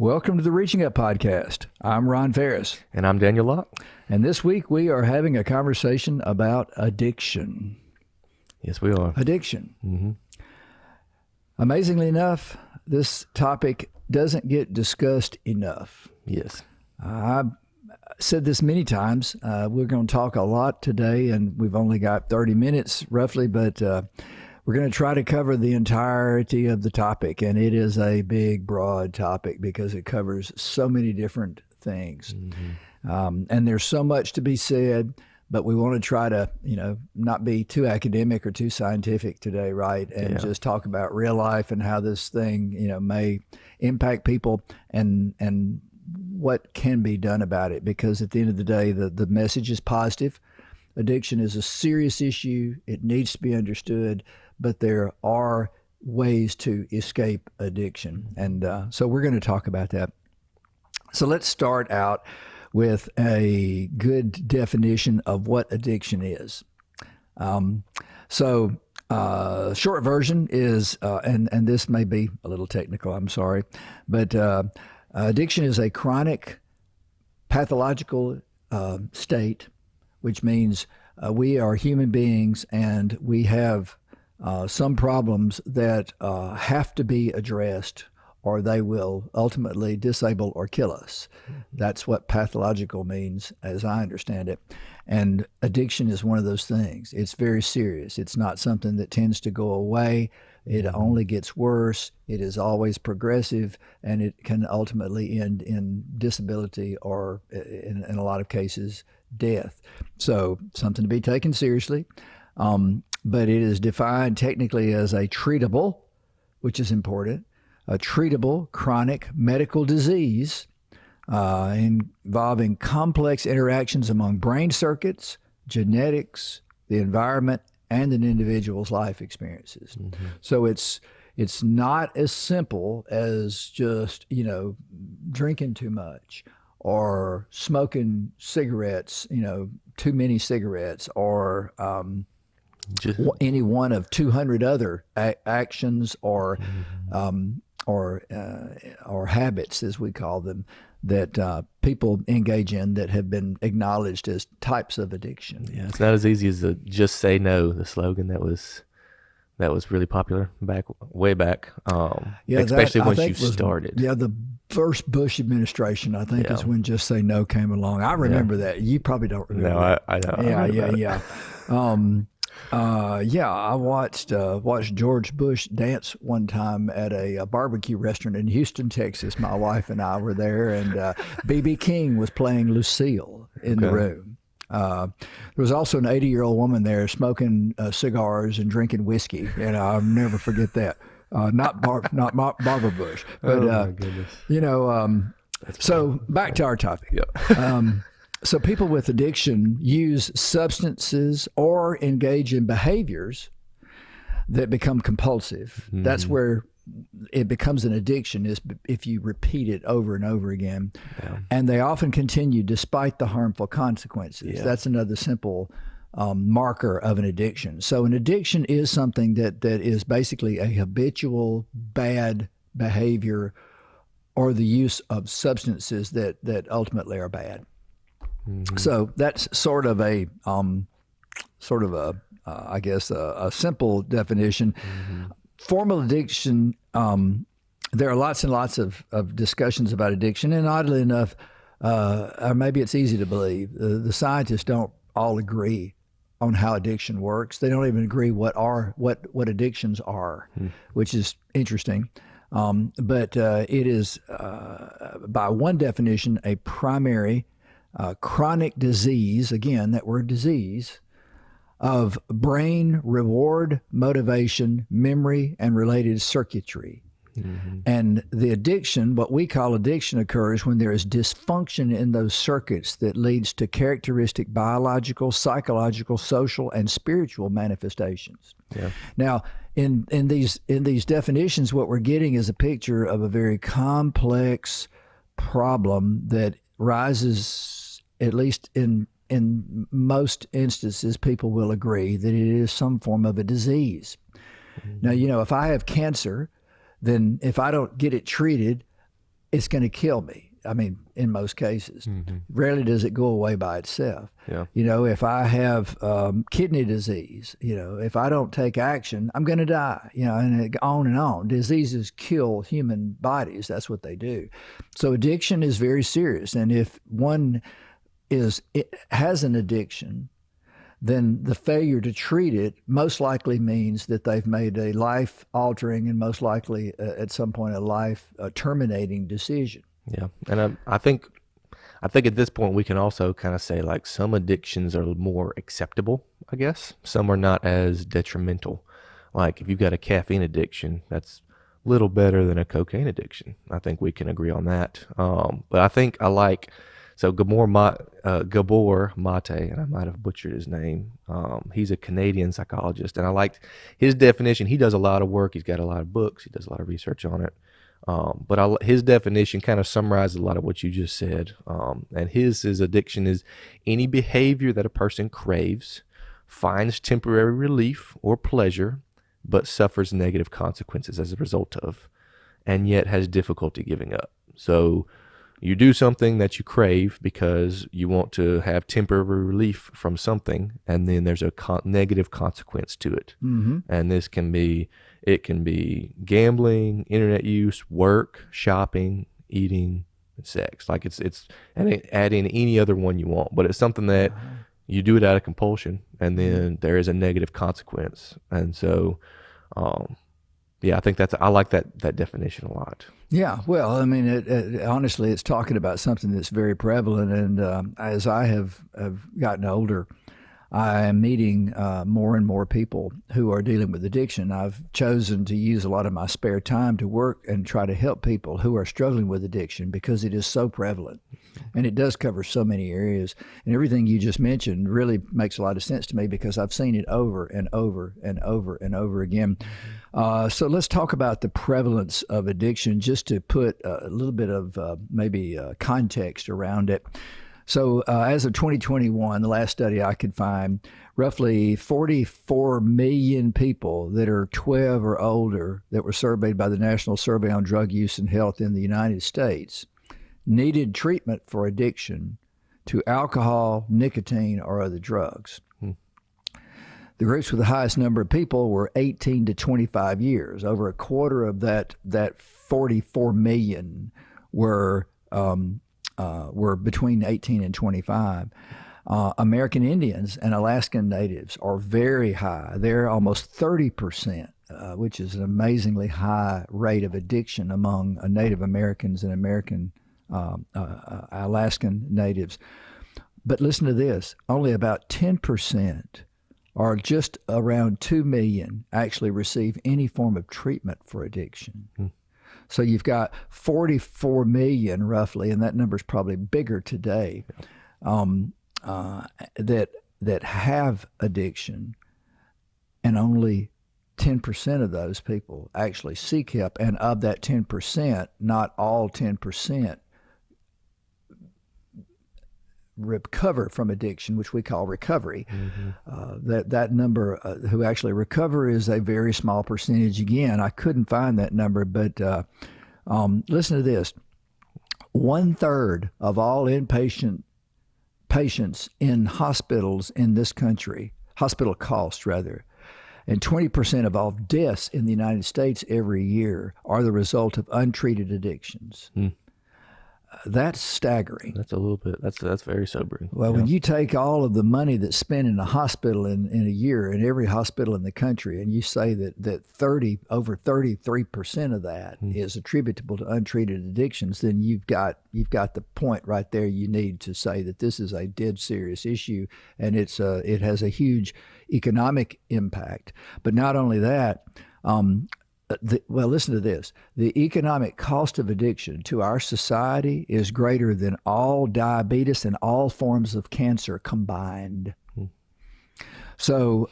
Welcome to the Reaching Up Podcast. I'm Ron Farris. And I'm Daniel Locke. And this week we are having a conversation about addiction. Yes, we are. Addiction. Mm-hmm. Amazingly enough, this topic doesn't get discussed enough. Yes. I've said this many times. We're going to talk a lot today, and we've only got 30 minutes roughly, but we're going to try to cover the entirety of the topic, and it is a big, broad topic because it covers so many different things. Mm-hmm. And there's so much to be said, but we want to try to, not be too academic or too scientific today, right? And just talk about real life and how this thing, may impact people and what can be done about it. Because at the end of the day, the message is positive. Addiction is a serious issue. It needs to be understood, but there are ways to escape addiction. And so we're going to talk about that. So let's start out with a good definition of what addiction is. Short version is, and this may be a little technical, I'm sorry, but addiction is a chronic pathological state, which means we are human beings and we have some problems that have to be addressed, or they will ultimately disable or kill us. That's what pathological means, as I understand it. And addiction is one of those things. It's very serious. It's not something that tends to go away. It only gets worse. It is always progressive, and it can ultimately end in disability or, in a lot of cases, death. So something to be taken seriously. But it is defined technically as a treatable, which is important, a treatable chronic medical disease involving complex interactions among brain circuits, genetics, the environment, and an individual's life experiences. Mm-hmm. So it's not as simple as just, drinking too much or smoking cigarettes, too many cigarettes, or any one of 200 other actions or habits, as we call them, that people engage in that have been acknowledged as types of addiction. Yeah, it's not as easy as the "just say no," the slogan that was really popular way back. Especially once you started. The first Bush administration, I think, is when "just say no" came along. I remember that. You probably don't remember. No, I know. I watched George Bush dance one time at a barbecue restaurant in Houston, Texas. My wife and I were there, and B.B. King was playing Lucille in the room. There was also an 80-year-old woman there smoking cigars and drinking whiskey, and I'll never forget that. Not Barbara Bush, but my goodness. So back to our topic. Yeah. So people with addiction use substances or engage in behaviors that become compulsive. Mm-hmm. That's where it becomes an addiction, is if you repeat it over and over again. Yeah. And they often continue despite the harmful consequences. Yeah. That's another simple marker of an addiction. So an addiction is something that is basically a habitual bad behavior or the use of substances that ultimately are bad. Mm-hmm. So that's sort of a simple definition. Mm-hmm. Formal addiction, there are lots and lots of discussions about addiction, and oddly enough, or maybe it's easy to believe, the scientists don't all agree on how addiction works. They don't even agree what addictions are, which is interesting. But it is, by one definition, a primary chronic disease, again, that word disease, of brain reward, motivation, memory, and related circuitry. Mm-hmm. And the addiction, what we call addiction, occurs when there is dysfunction in those circuits that leads to characteristic biological, psychological, social, and spiritual manifestations. Yeah. Now, in these definitions, what we're getting is a picture of a very complex problem that rises, at least in most instances, people will agree that it is some form of a disease. Mm-hmm. Now, if I have cancer, then if I don't get it treated, it's going to kill me. I mean, in most cases, rarely does it go away by itself. Yeah. If I have kidney disease, if I don't take action, I'm going to die, and on and on. Diseases kill human bodies. That's what they do. So addiction is very serious. And if one has an addiction, then the failure to treat it most likely means that they've made a life-altering and most likely at some point a life-terminating decision. Yeah, and I think at this point we can also kind of say like some addictions are more acceptable, I guess. Some are not as detrimental. Like if you've got a caffeine addiction, that's a little better than a cocaine addiction. I think we can agree on that. But I think I like, so Gabor Mate, and I might have butchered his name. He's a Canadian psychologist, and I liked his definition. He does a lot of work. He's got a lot of books. He does a lot of research on it. But his definition kind of summarizes a lot of what you just said. And his addiction is any behavior that a person craves, finds temporary relief or pleasure, but suffers negative consequences as a result of, and yet has difficulty giving up. So you do something that you crave because you want to have temporary relief from something, and then there's a negative consequence to it. Mm-hmm. And it can be gambling, internet use, work, shopping, eating, and sex. Like and add in any other one you want, but it's something that you do it out of compulsion, and then there is a negative consequence. And so, I think I like that definition a lot. Yeah, well, I mean, honestly, it's talking about something that's very prevalent. And as I have gotten older, I am meeting more and more people who are dealing with addiction. I've chosen to use a lot of my spare time to work and try to help people who are struggling with addiction because it is so prevalent. And it does cover so many areas. And everything you just mentioned really makes a lot of sense to me because I've seen it over and over and over and over again. So let's talk about the prevalence of addiction just to put a little bit of maybe context around it. So as of 2021, the last study I could find, roughly 44 million people that are 12 or older that were surveyed by the National Survey on Drug Use and Health in the United States needed treatment for addiction to alcohol, nicotine, or other drugs. The groups with the highest number of people were 18 to 25 years. Over a quarter of that 44 million were between 18 and 25. American Indians and Alaskan Natives are very high. They're almost 30%, which is an amazingly high rate of addiction among Native Americans and Alaskan Natives. But listen to this, only about 10% or just around 2 million actually receive any form of treatment for addiction. So you've got 44 million roughly, and that number is probably bigger today, that have addiction, and only 10% of those people actually seek help. And of that 10%, not all 10% recover from addiction, which we call recovery. That number who actually recover is a very small percentage. Again, I couldn't find that number, but listen to this. 1/3 of all inpatient patients in hospitals in this country, hospital costs rather, and 20% of all deaths in the United States every year are the result of untreated addictions. That's staggering. That's a little bit, that's very sobering. Well, when you take all of the money that's spent in a hospital in a year, in every hospital in the country, and you say that over 33% of that is attributable to untreated addictions, then you've got the point right there you need to say that this is a dead serious issue, and it has a huge economic impact. But not only that, well, listen to this. The economic cost of addiction to our society is greater than all diabetes and all forms of cancer combined. So,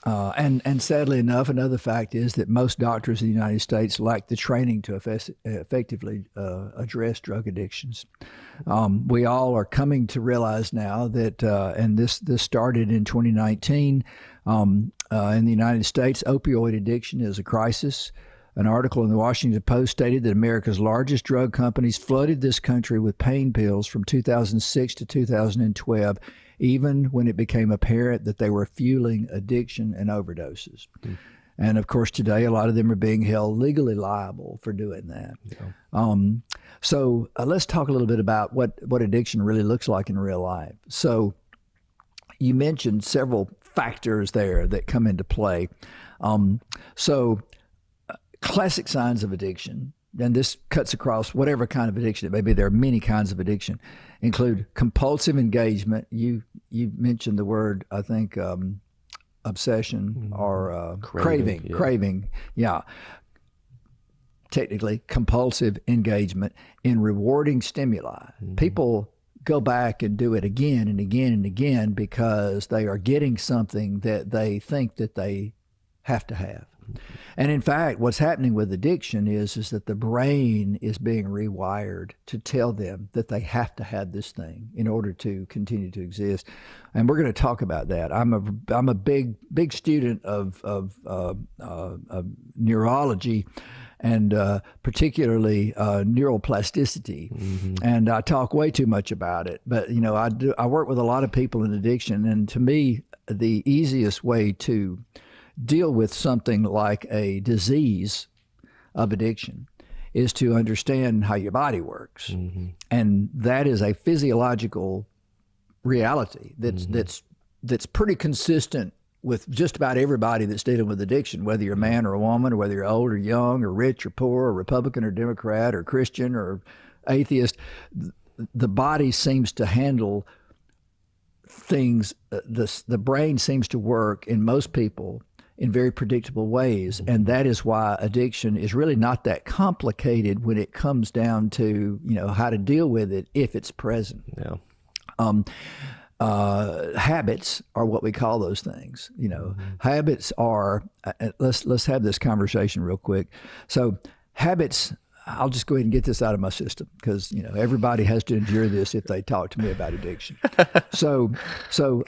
and sadly enough, another fact is that most doctors in the United States lack the training to effectively address drug addictions. We all are coming to realize now that, and this started in 2019, in the United States, opioid addiction is a crisis. An article in the Washington Post stated that America's largest drug companies flooded this country with pain pills from 2006 to 2012, even when it became apparent that they were fueling addiction and overdoses. And of course, today, a lot of them are being held legally liable for doing that. So let's talk a little bit about what addiction really looks like in real life. So you mentioned several factors there that come into play. Classic signs of addiction, and this cuts across whatever kind of addiction it may be. There are many kinds of addiction, include compulsive engagement. You mentioned the word, I think, obsession or craving. Yeah. Technically, compulsive engagement in rewarding stimuli. People go back and do it again and again and again because they are getting something that they think that they have to have. And in fact, what's happening with addiction is that the brain is being rewired to tell them that they have to have this thing in order to continue to exist. And we're going to talk about that. I'm a big student of neurology, and particularly neuroplasticity. And I talk way too much about it. But I work with a lot of people in addiction, and to me, the easiest way to deal with something like a disease of addiction is to understand how your body works. And that is a physiological reality that's pretty consistent with just about everybody that's dealing with addiction, whether you're a man or a woman, or whether you're old or young, or rich or poor, or Republican or Democrat, or Christian or atheist. The body seems to handle things, the brain seems to work in most people in very predictable ways. And that is why addiction is really not that complicated when it comes down to, how to deal with it if it's present. Habits are what we call those things. Habits are, let's have this conversation real quick. So habits, I'll just go ahead and get this out of my system because, everybody has to endure this if they talk to me about addiction. So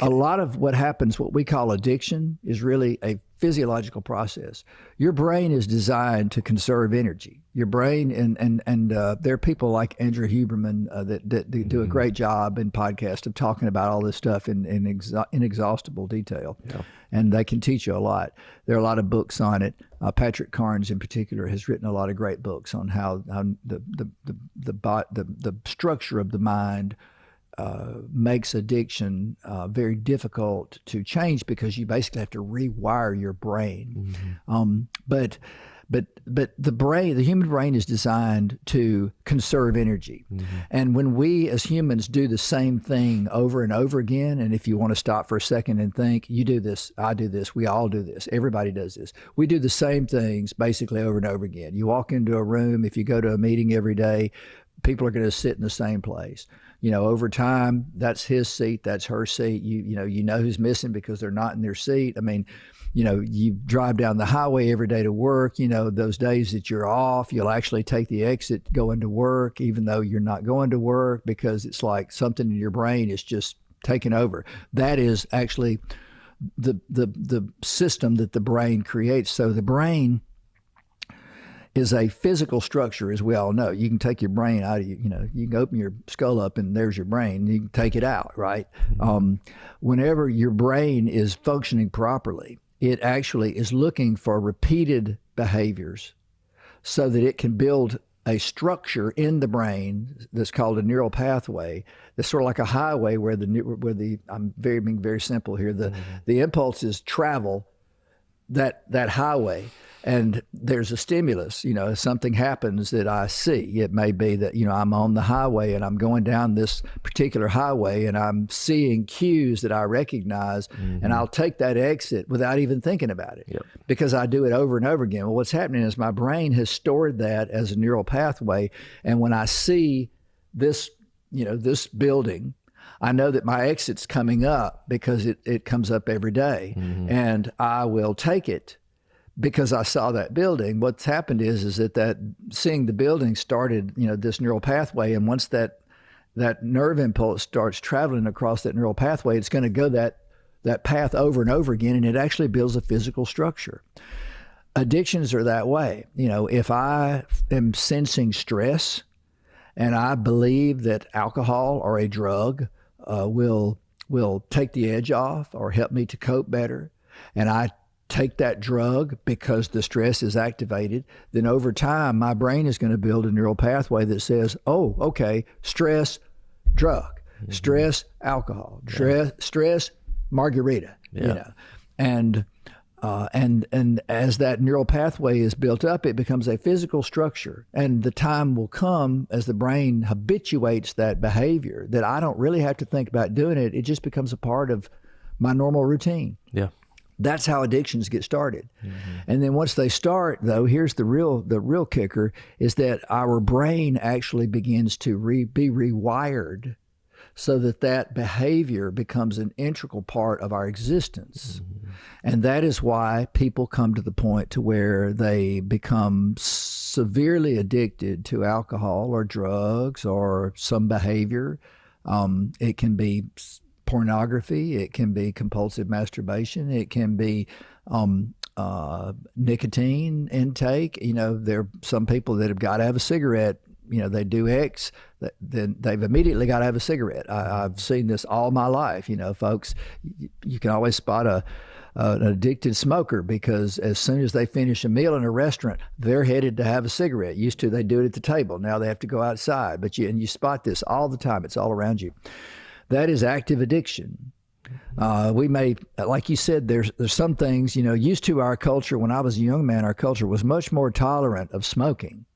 a lot of what happens, what we call addiction, is really a physiological process. Your brain is designed to conserve energy. Your brain, and there are people like Andrew Huberman that do a great job in podcast of talking about all this stuff in inexhaustible detail. And they can teach you a lot. There are a lot of books on it. Patrick Carnes, in particular, has written a lot of great books on how the structure of the mind makes addiction very difficult to change because you basically have to rewire your brain. But the brain, the human brain, is designed to conserve energy. And when we as humans do the same thing over and over again, and if you want to stop for a second and think, you do this, I do this, we all do this, everybody does this. We do the same things basically over and over again. You walk into a room, if you go to a meeting every day, people are going to sit in the same place. Over time, that's his seat, that's her seat. You know who's missing because they're not in their seat. I mean, you drive down the highway every day to work. Those days that you're off, you'll actually take the exit going to work, even though you're not going to work, because it's like something in your brain is just taking over. That is actually the system that the brain creates. So the brain is a physical structure, as we all know. You can take your brain out of you can open your skull up and there's your brain. You can take it out, right? Whenever your brain is functioning properly, it actually is looking for repeated behaviors so that it can build a structure in the brain that's called a neural pathway. That's sort of like a highway where I'm being very simple here. The impulses travel that highway. And there's a stimulus, something happens that I see. It may be that, I'm on the highway and I'm going down this particular highway and I'm seeing cues that I recognize, and I'll take that exit without even thinking about it because I do it over and over again. Well, what's happening is my brain has stored that as a neural pathway. And when I see this, this building, I know that my exit's coming up because it comes up every day, and I will take it. Because I saw that building. What's happened is that seeing the building started, this neural pathway. And once that nerve impulse starts traveling across that neural pathway, it's going to go that path over and over again, and it actually builds a physical structure. addictions are that way. If I am sensing stress and I believe that alcohol or a drug will take the edge off or help me to cope better, and I take that drug because the stress is activated, then over time my brain is going to build a neural pathway that says, oh, okay, stress, drug, stress, alcohol, stress, margarita, and as that neural pathway is built up, it becomes a physical structure. And the time will come as the brain habituates that behavior that I don't really have to think about doing it. It just becomes a part of my normal routine. Yeah. That's how addictions get started. And then once they start, though, here's the real kicker, is that our brain actually begins to be rewired so that behavior becomes an integral part of our existence. And that is why people come to the point to where they become severely addicted to alcohol or drugs or some behavior. It can be pornography, it can be compulsive masturbation, it can be nicotine intake. There are some people that have got to have a cigarette. They do X, then they've immediately got to have a cigarette. I've seen this all my life. Folks, you can always spot an addicted smoker because as soon as they finish a meal in a restaurant, they're headed to have a cigarette. Used to, they do it at the table. Now they have to go outside. But you spot this all the time. It's all around you. That is active addiction. We may, like you said, there's some things, used to our culture. When I was a young man, our culture was much more tolerant of smoking.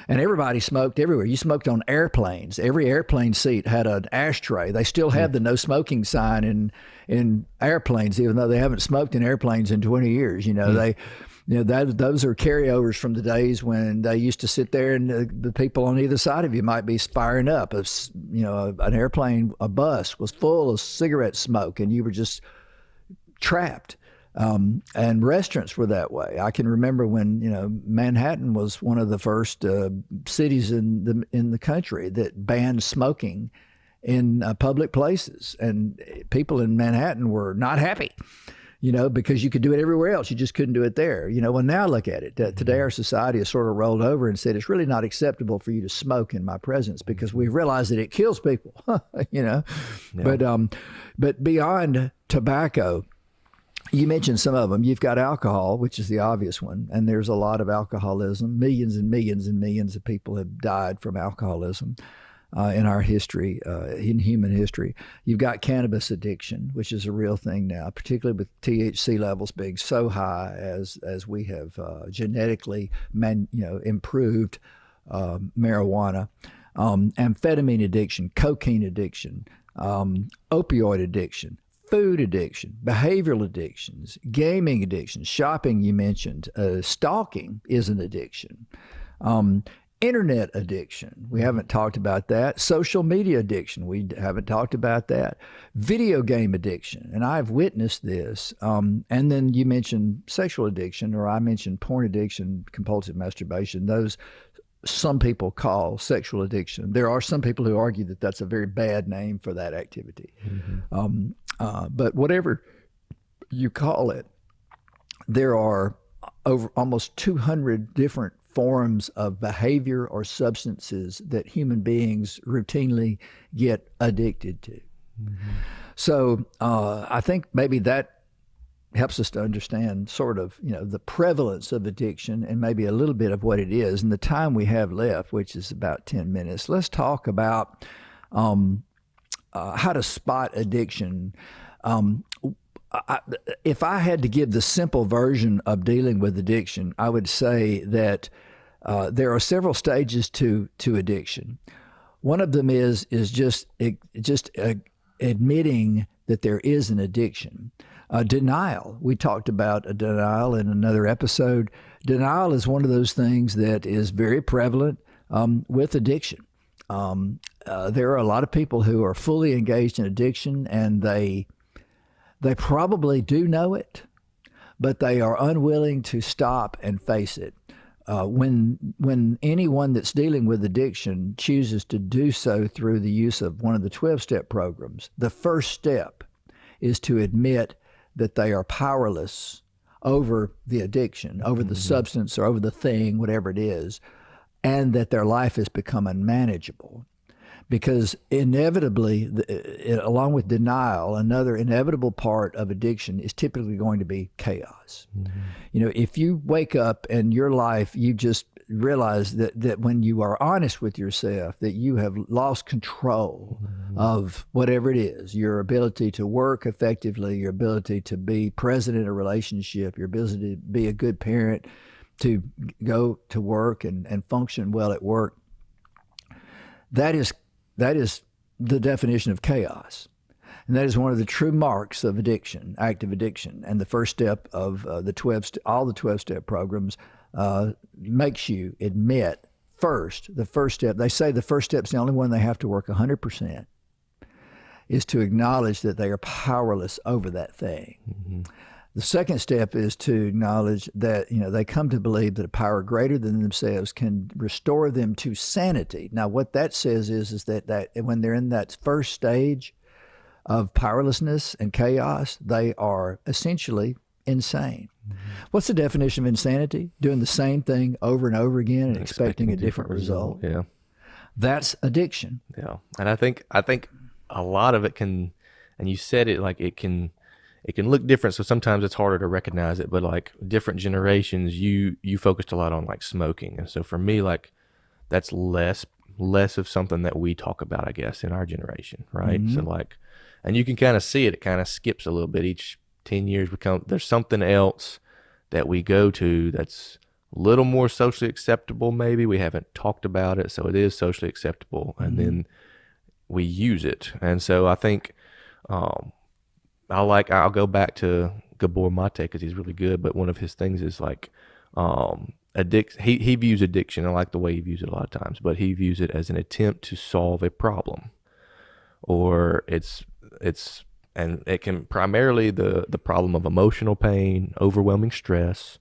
And everybody smoked everywhere. You smoked on airplanes. Every airplane seat had an ashtray. They still have the no smoking sign in airplanes, even though they haven't smoked in airplanes in 20 years. Those are carryovers from the days when they used to sit there and the people on either side of you might be firing up. An airplane, a bus was full of cigarette smoke and you were just trapped. And restaurants were that way. I can remember when Manhattan was one of the first cities in the country that banned smoking in public places, and people in Manhattan were not happy. Because you could do it everywhere else, you just couldn't do it there. Well, now look at it. Today our society has sort of rolled over and said it's really not acceptable for you to smoke in my presence because we realize that it kills people. Yeah. But beyond tobacco. You mentioned some of them. You've got alcohol, which is the obvious one, and there's a lot of alcoholism. Millions and millions and millions of people have died from alcoholism in our history, in human history. You've got cannabis addiction, which is a real thing now, particularly with THC levels being so high as we have genetically improved marijuana, amphetamine addiction, cocaine addiction, opioid addiction, food addiction, behavioral addictions, gaming addictions, shopping you mentioned, stalking is an addiction, internet addiction, we haven't talked about that, social media addiction, we haven't talked about that, video game addiction, and I've witnessed this, and then you mentioned sexual addiction, or I mentioned porn addiction, compulsive masturbation, those some people call sexual addiction. There are some people who argue that that's a very bad name for that activity. But whatever you call it, there are over almost 200 different forms of behavior or substances that human beings routinely get addicted to. So I think maybe that helps us to understand sort of, the prevalence of addiction and maybe a little bit of what it is. And the time we have left, which is about 10 minutes, let's talk about how to spot addiction. If I had to give the simple version of dealing with addiction, I would say that there are several stages to addiction. One of them is just admitting that there is an addiction. Denial. We talked about a denial in another episode. Denial is one of those things that is very prevalent with addiction. There are a lot of people who are fully engaged in addiction, and they probably do know it, but they are unwilling to stop and face it. When anyone that's dealing with addiction chooses to do so through the use of one of the 12-step programs, the first step is to admit that they are powerless over the addiction, over the substance, or over the thing, whatever it is, and that their life has become unmanageable. Because inevitably, along with denial, another inevitable part of addiction is typically going to be chaos. If you wake up and your life, you just realize that when you are honest with yourself, that you have lost control of whatever it is, your ability to work effectively, your ability to be present in a relationship, your ability to be a good parent, to go to work and function well at work, that is the definition of chaos. And that is one of the true marks of addiction, active addiction. And the first step of all the 12-step programs makes you admit the first step, they say the first step is the only one they have to work 100%, is to acknowledge that they are powerless over that thing. The second step is to acknowledge that they come to believe that a power greater than themselves can restore them to sanity. Now, what that says is that when they're in that first stage of powerlessness and chaos, they are essentially insane. What's the definition of insanity? Doing the same thing over and over again and expecting a different result. Yeah, that's addiction. Yeah, and I think a lot of it can, and you said it, like it can look different, so sometimes it's harder to recognize it, but like different generations, you focused a lot on like smoking. And so for me, like that's less of something that we talk about, I guess, in our generation, right? So like, and you can kind of see it kind of skips a little bit. Each 10 years there's something else that we go to that's a little more socially acceptable. Maybe we haven't talked about it, so it is socially acceptable, and then we use it. And so I think I'll go back to Gabor Mate because he's really good, but one of his things is like he views addiction. I like the way he views it a lot of times, but he views it as an attempt to solve a problem, or and it can primarily the problem of emotional pain, overwhelming stress,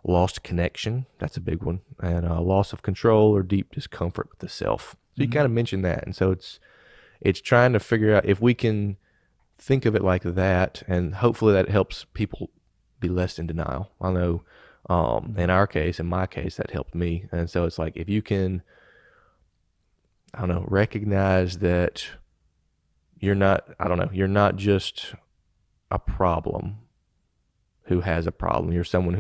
lost connection. That's a big one, and loss of control or deep discomfort with the self. So you kind of mentioned that, and so it's trying to figure out if we can think of it like that, and hopefully that helps people be less in denial. I know in my case, that helped me. And so it's like, if you can, recognize that you're not just a problem who has a problem. You're someone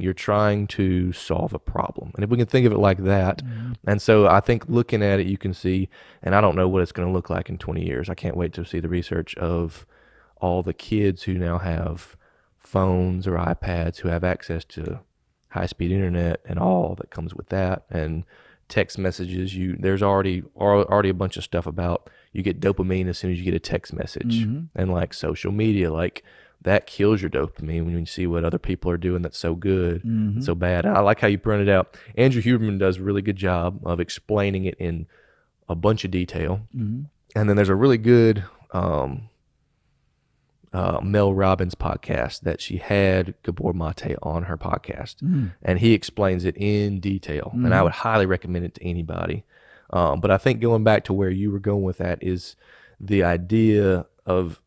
you're trying to solve a problem. And if we can think of it like that, and so I think looking at it, you can see, and I don't know what it's going to look like in 20 years. I can't wait to see the research of all the kids who now have phones or iPads, who have access to high-speed internet and all that comes with that, and text messages. There's already a bunch of stuff about you get dopamine as soon as you get a text message, and like social media, like that kills your dopamine when you see what other people are doing that's so good, so bad. And I like how you pointed out. Andrew Huberman does a really good job of explaining it in a bunch of detail. And then there's a really good Mel Robbins podcast that she had Gabor Mate on her podcast, and he explains it in detail, and I would highly recommend it to anybody. But I think going back to where you were going with that is the idea of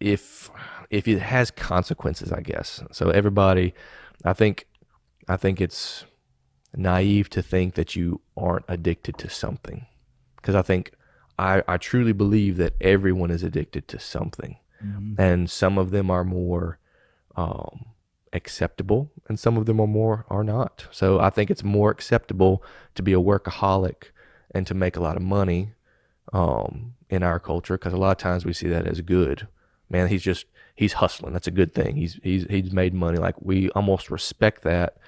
if it has consequences, I guess. So everybody, I think it's naive to think that you aren't addicted to something, because I think I truly believe that everyone is addicted to something. And some of them are more acceptable, and some of them are not. So I think it's more acceptable to be a workaholic and to make a lot of money in our culture, because a lot of times we see that as good. Man, he's hustling. That's a good thing. He's made money. Like, we almost respect that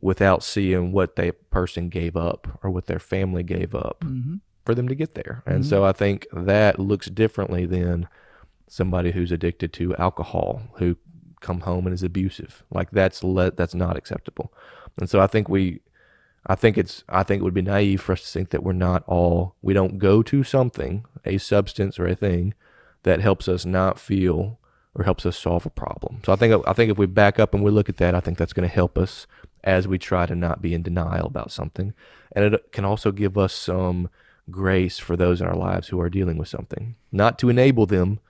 without seeing what that person gave up or what their family gave up for them to get there. And so I think that looks differently than somebody who's addicted to alcohol, who come home and is abusive. Like, that's not acceptable. And so I think it would be naive for us to think that we don't go to something, a substance or a thing, that helps us not feel or helps us solve a problem. So I think if we back up and we look at that, I think that's going to help us as we try to not be in denial about something. And it can also give us some grace for those in our lives who are dealing with something, not to enable them,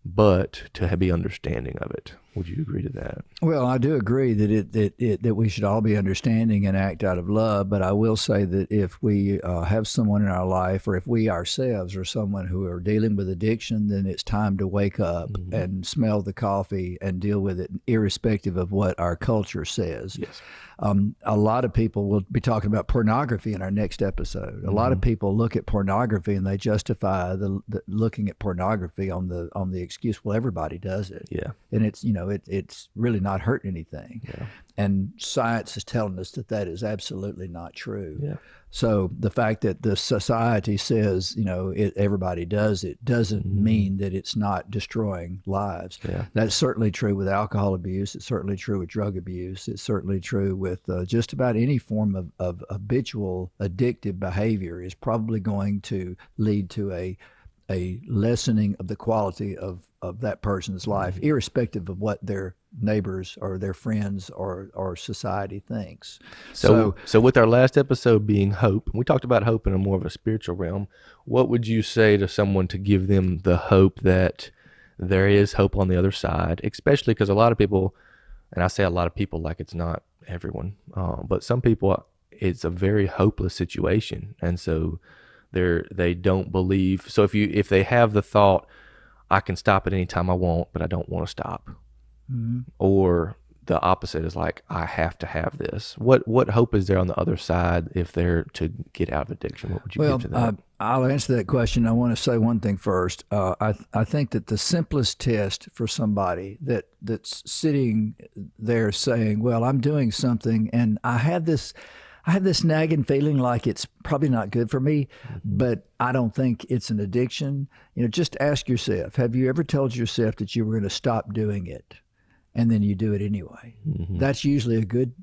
but to be understanding of it. Would you agree to that? Well, I do agree that that we should all be understanding and act out of love. But I will say that if we have someone in our life, or if we ourselves are someone who are dealing with addiction, then it's time to wake up and smell the coffee and deal with it, irrespective of what our culture says. Yes. A lot of people, will be talking about pornography in our next episode. A lot of people look at pornography and they justify the looking at pornography on the excuse, well, everybody does it. Yeah. And it's, it's really not hurting anything. Yeah. And science is telling us that is absolutely not true. Yeah. So the fact that the society says, everybody does it, doesn't mean that it's not destroying lives. Yeah. That's certainly true with alcohol abuse. It's certainly true with drug abuse. It's certainly true with just about any form of habitual addictive behavior is probably going to lead to a lessening of the quality of that person's life, irrespective of what their neighbors or their friends or society thinks. So with our last episode being hope, we talked about hope in a more of a spiritual realm. What would you say to someone to give them the hope that there is hope on the other side, especially because a lot of people, and I say a lot of people like it's not everyone, but some people, it's a very hopeless situation. And so they don't believe. So if they have the thought, I can stop at any time I want, but I don't want to stop. Or the opposite is like, I have to have this. What hope is there on the other side if they're to get out of addiction? What would you give to that? I'll answer that question. I want to say one thing first. I think that the simplest test for somebody that's sitting there saying, well, I'm doing something and I have this nagging feeling like it's probably not good for me, but I don't think it's an addiction. Just ask yourself, have you ever told yourself that you were going to stop doing it and then you do it anyway? That's usually a good,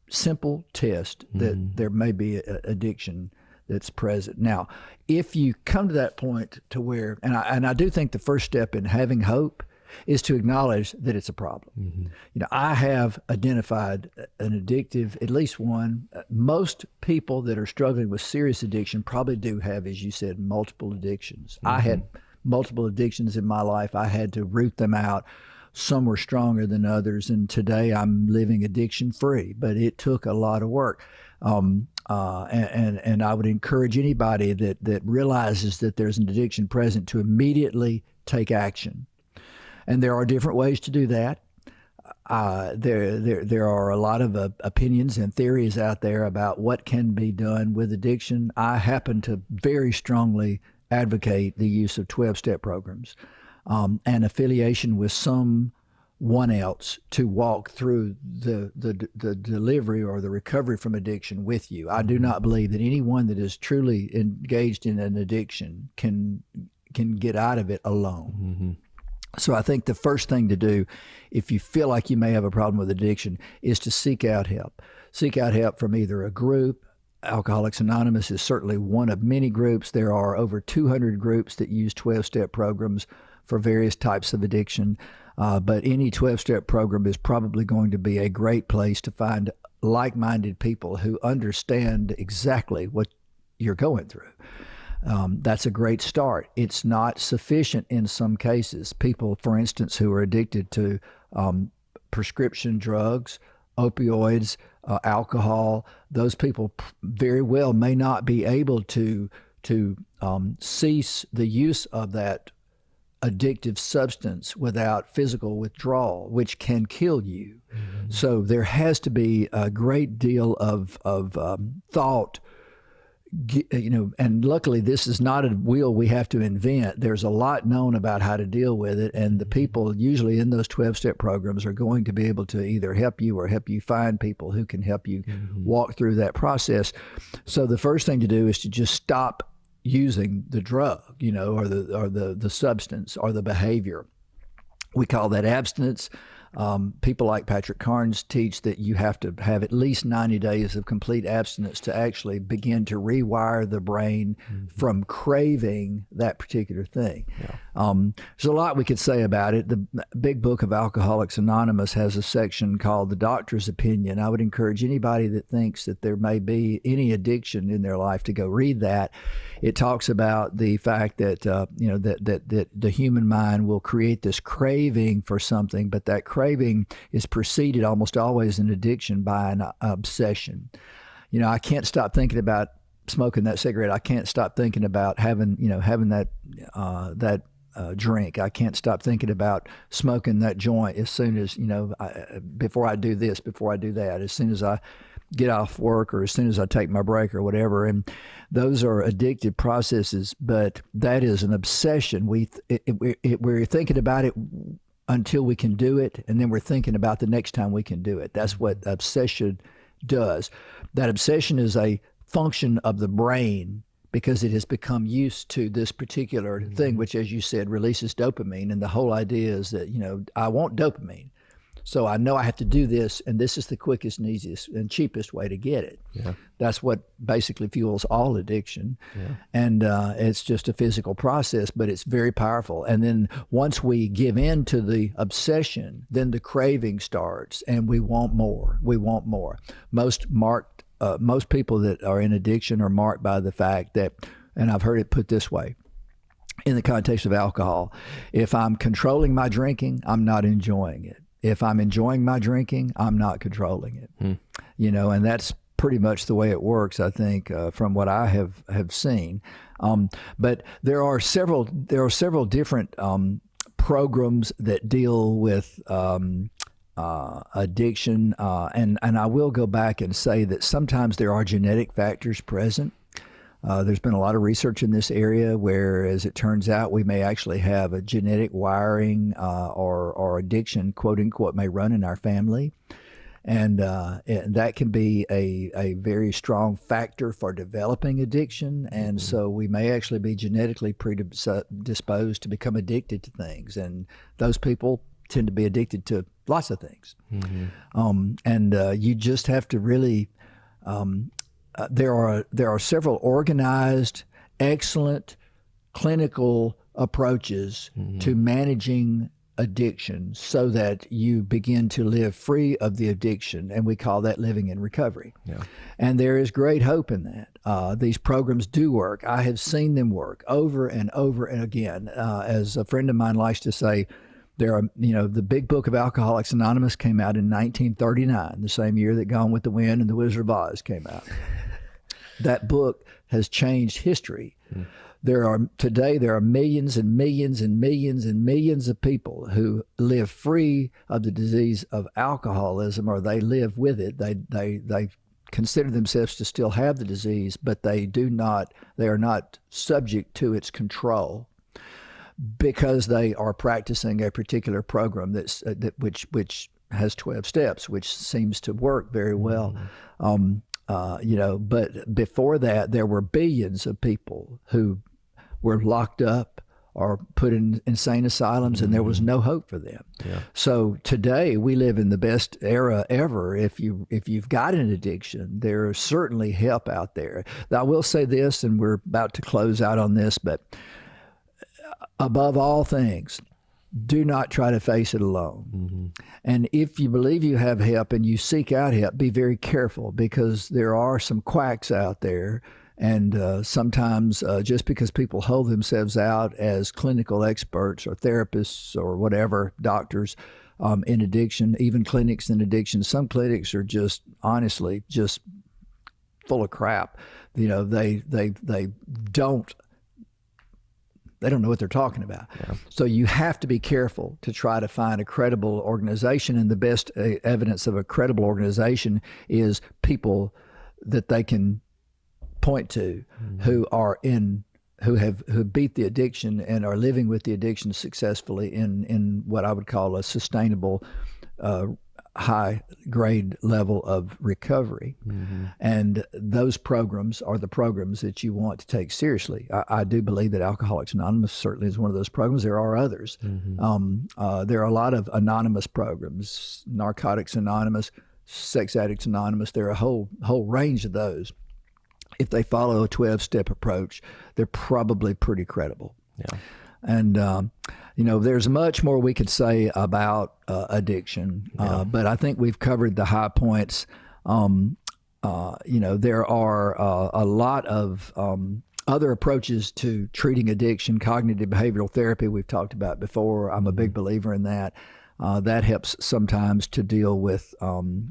simple test that there may be a addiction that's present. Now, if you come to that point to where, and I do think the first step in having hope is to acknowledge that it's a problem. I have identified an addictive, at least one. Most people that are struggling with serious addiction probably do have, as you said, multiple addictions. I had multiple addictions in my life. I had to root them out. Some were stronger than others, and today I'm living addiction-free, but it took a lot of work. And I would encourage anybody that realizes that there's an addiction present to immediately take action. And there are different ways to do that. There are a lot of opinions and theories out there about what can be done with addiction. I happen to very strongly advocate the use of 12-step programs and affiliation with someone else to walk through the delivery or the recovery from addiction with you. I do not believe that anyone that is truly engaged in an addiction can get out of it alone. So I think the first thing to do, if you feel like you may have a problem with addiction, is to seek out help. Seek out help from either a group. Alcoholics Anonymous is certainly one of many groups. There are over 200 groups that use 12-step programs for various types of addiction. But any 12-step program is probably going to be a great place to find like-minded people who understand exactly what you're going through. That's a great start. It's not sufficient in some cases. People, for instance, who are addicted to prescription drugs, opioids, alcohol, those people very well may not be able to cease the use of that addictive substance without physical withdrawal, which can kill you. So there has to be a great deal of thought. And luckily this is not a wheel we have to invent. There's a lot known about how to deal with it, and the people usually in those 12-step programs are going to be able to either help you or help you find people who can help you walk through that process. So the first thing to do is to just stop using the drug, or the substance or the behavior. We call that abstinence. People like Patrick Carnes teach that you have to have at least 90 days of complete abstinence to actually begin to rewire the brain from craving that particular thing. There's a lot we could say about it. The big book of Alcoholics Anonymous has a section called The Doctor's Opinion. I would encourage anybody that thinks that there may be any addiction in their life to go read that. It talks about the fact that that the human mind will create this craving for something, but that craving is preceded almost always in addiction by an obsession. I can't stop thinking about smoking that cigarette. I can't stop thinking about having that drink. I can't stop thinking about smoking that joint as soon as, before I do this, before I do that, as soon as I get off work or as soon as I take my break or whatever. And those are addictive processes, but that is an obsession. We're thinking about it until we can do it, and then we're thinking about the next time we can do it. That's what obsession does. That obsession is a function of the brain because it has become used to this particular thing, which, as you said, releases dopamine. And the whole idea is that, I want dopamine. So I know I have to do this, and this is the quickest and easiest and cheapest way to get it. Yeah. That's what basically fuels all addiction. Yeah. And it's just a physical process, but it's very powerful. And then once we give in to the obsession, then the craving starts, and we want more. We want more. Most people that are in addiction are marked by the fact that, and I've heard it put this way, in the context of alcohol, if I'm controlling my drinking, I'm not enjoying it. If I'm enjoying my drinking, I'm not controlling it. And that's pretty much the way it works, I think, from what I have seen. But there are several different programs that deal with addiction, and I will go back and say that sometimes there are genetic factors present. There's been a lot of research in this area where, as it turns out, we may actually have a genetic wiring or addiction, quote unquote, may run in our family. And that can be a very strong factor for developing addiction. And so we may actually be genetically predisposed to become addicted to things. And those people tend to be addicted to lots of things. You just have to really... There are several organized, excellent clinical approaches to managing addiction so that you begin to live free of the addiction, and we call that living in recovery. Yeah. And there is great hope in that. These programs do work. I have seen them work over and over and again. As a friend of mine likes to say, the big book of Alcoholics Anonymous came out in 1939, the same year that Gone with the Wind and The Wizard of Oz came out. That book has changed history. Today there are millions and millions and millions and millions of people who live free of the disease of alcoholism, or they live with it. They consider themselves to still have the disease, but they are not subject to its control, because they are practicing a particular program which has 12 steps, which seems to work very well. But before that, there were billions of people who were locked up or put in insane asylums, and there was no hope for them. Yeah. So today we live in the best era ever. If you've got an addiction, there is certainly help out there. Now, I will say this, and we're about to close out on this, but above all things, do not try to face it alone. And if you believe you have help and you seek out help, be very careful, because there are some quacks out there. And sometimes just because people hold themselves out as clinical experts or therapists or whatever, doctors in addiction, even clinics in addiction, some clinics are just honestly just full of crap. They don't know what they're talking about. Yeah. So you have to be careful to try to find a credible organization, and the best evidence of a credible organization is people that they can point to who beat the addiction and are living with the addiction successfully in what I would call a sustainable high grade level of recovery. And those programs are the programs that you want to take seriously. I do believe that Alcoholics Anonymous certainly is one of those programs. There are others. There are a lot of anonymous programs, Narcotics Anonymous, Sex Addicts Anonymous. There are a whole range of those. If they follow a 12-step approach, they're probably pretty credible. Yeah. And, there's much more we could say about addiction, but I think we've covered the high points. There are a lot of other approaches to treating addiction. Cognitive behavioral therapy we've talked about before. I'm a big believer in that. That helps sometimes to deal with the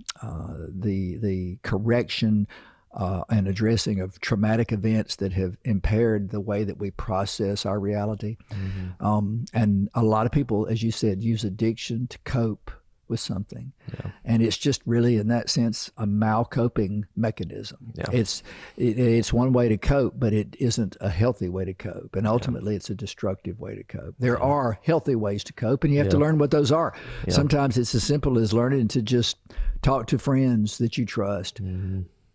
correction and addressing of traumatic events that have impaired the way that we process our reality. And a lot of people, as you said, use addiction to cope with something. And it's just really, in that sense, a malcoping mechanism. It's one way to cope, but it isn't a healthy way to cope. And ultimately, it's a destructive way to cope. There are healthy ways to cope, and you have to learn what those are. Sometimes it's as simple as learning to just talk to friends that you trust,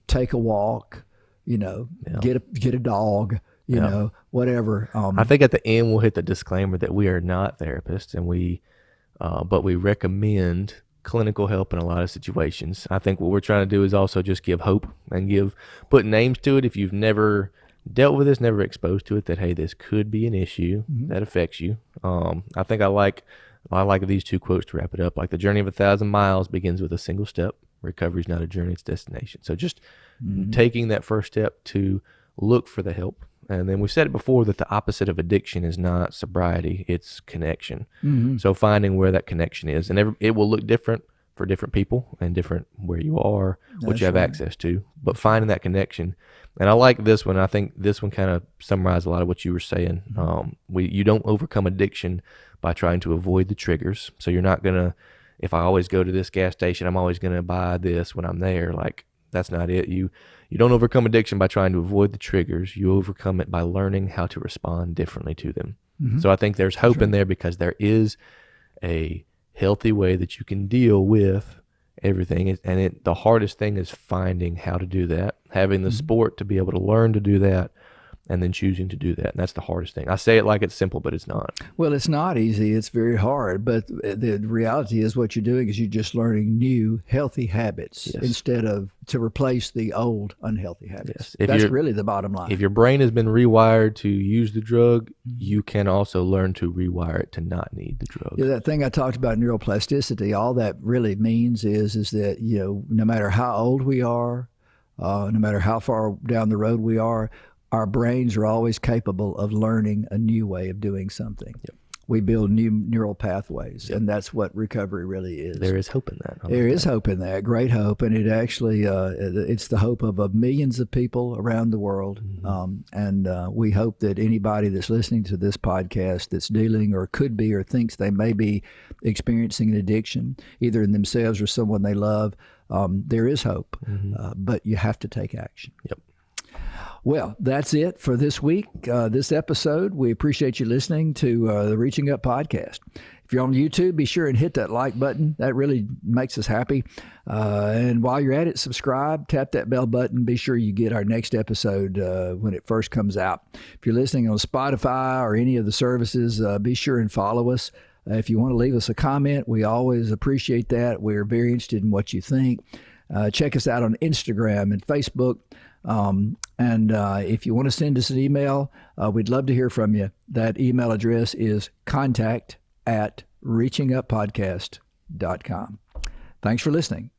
take a walk, get a dog, you know, whatever. I think at the end we'll hit the disclaimer that we are not therapists, and but we recommend clinical help in a lot of situations. I think what we're trying to do is also just give hope and put names to it. If you've never dealt with this, never exposed to it, that hey, this could be an issue that affects you. I think I like these two quotes to wrap it up. Like, the journey of 1,000 miles begins with a single step. Recovery is not a journey, it's destination. So just taking that first step to look for the help. And then we said it before that the opposite of addiction is not sobriety, it's connection. So finding where that connection is, and it will look different for different people and different where you are, what you have access to, but finding that connection. And I like this one. I think this one kind of summarized a lot of what you were saying. You don't overcome addiction by trying to avoid the triggers. So you're not going to, if I always go to this gas station, I'm always going to buy this when I'm there. Like, that's not it. You don't overcome addiction by trying to avoid the triggers. You overcome it by learning how to respond differently to them. So I think there's hope in there, because there is a healthy way that you can deal with everything. And the hardest thing is finding how to do that, having the sport to be able to learn to do that, and then choosing to do that. And that's the hardest thing. I say it like it's simple, but it's not. Well, it's not easy. It's very hard. But the reality is, what you're doing is you're just learning new healthy habits instead of to replace the old unhealthy habits. That's really the bottom line. If your brain has been rewired to use the drug, you can also learn to rewire it to not need the drug. That thing I talked about, neuroplasticity, all that really means is that, no matter how old we are, no matter how far down the road we are, our brains are always capable of learning a new way of doing something. We build new neural pathways, and that's what recovery really is. There is hope in that. There is hope in that, great hope, and it actually it's the hope of millions of people around the world. And we hope that anybody that's listening to this podcast that's dealing or could be or thinks they may be experiencing an addiction, either in themselves or someone they love, there is hope, but you have to take action. Well, that's it for this week, this episode. We appreciate you listening to the Reaching Up podcast. If you're on YouTube, be sure and hit that like button. That really makes us happy. And while you're at it, subscribe, tap that bell button. Be sure you get our next episode when it first comes out. If you're listening on Spotify or any of the services, be sure and follow us. If you want to leave us a comment, we always appreciate that. We're very interested in what you think. Check us out on Instagram and Facebook. And if you want to send us an email, we'd love to hear from you. That email address is contact@reachinguppodcast.com. Thanks for listening.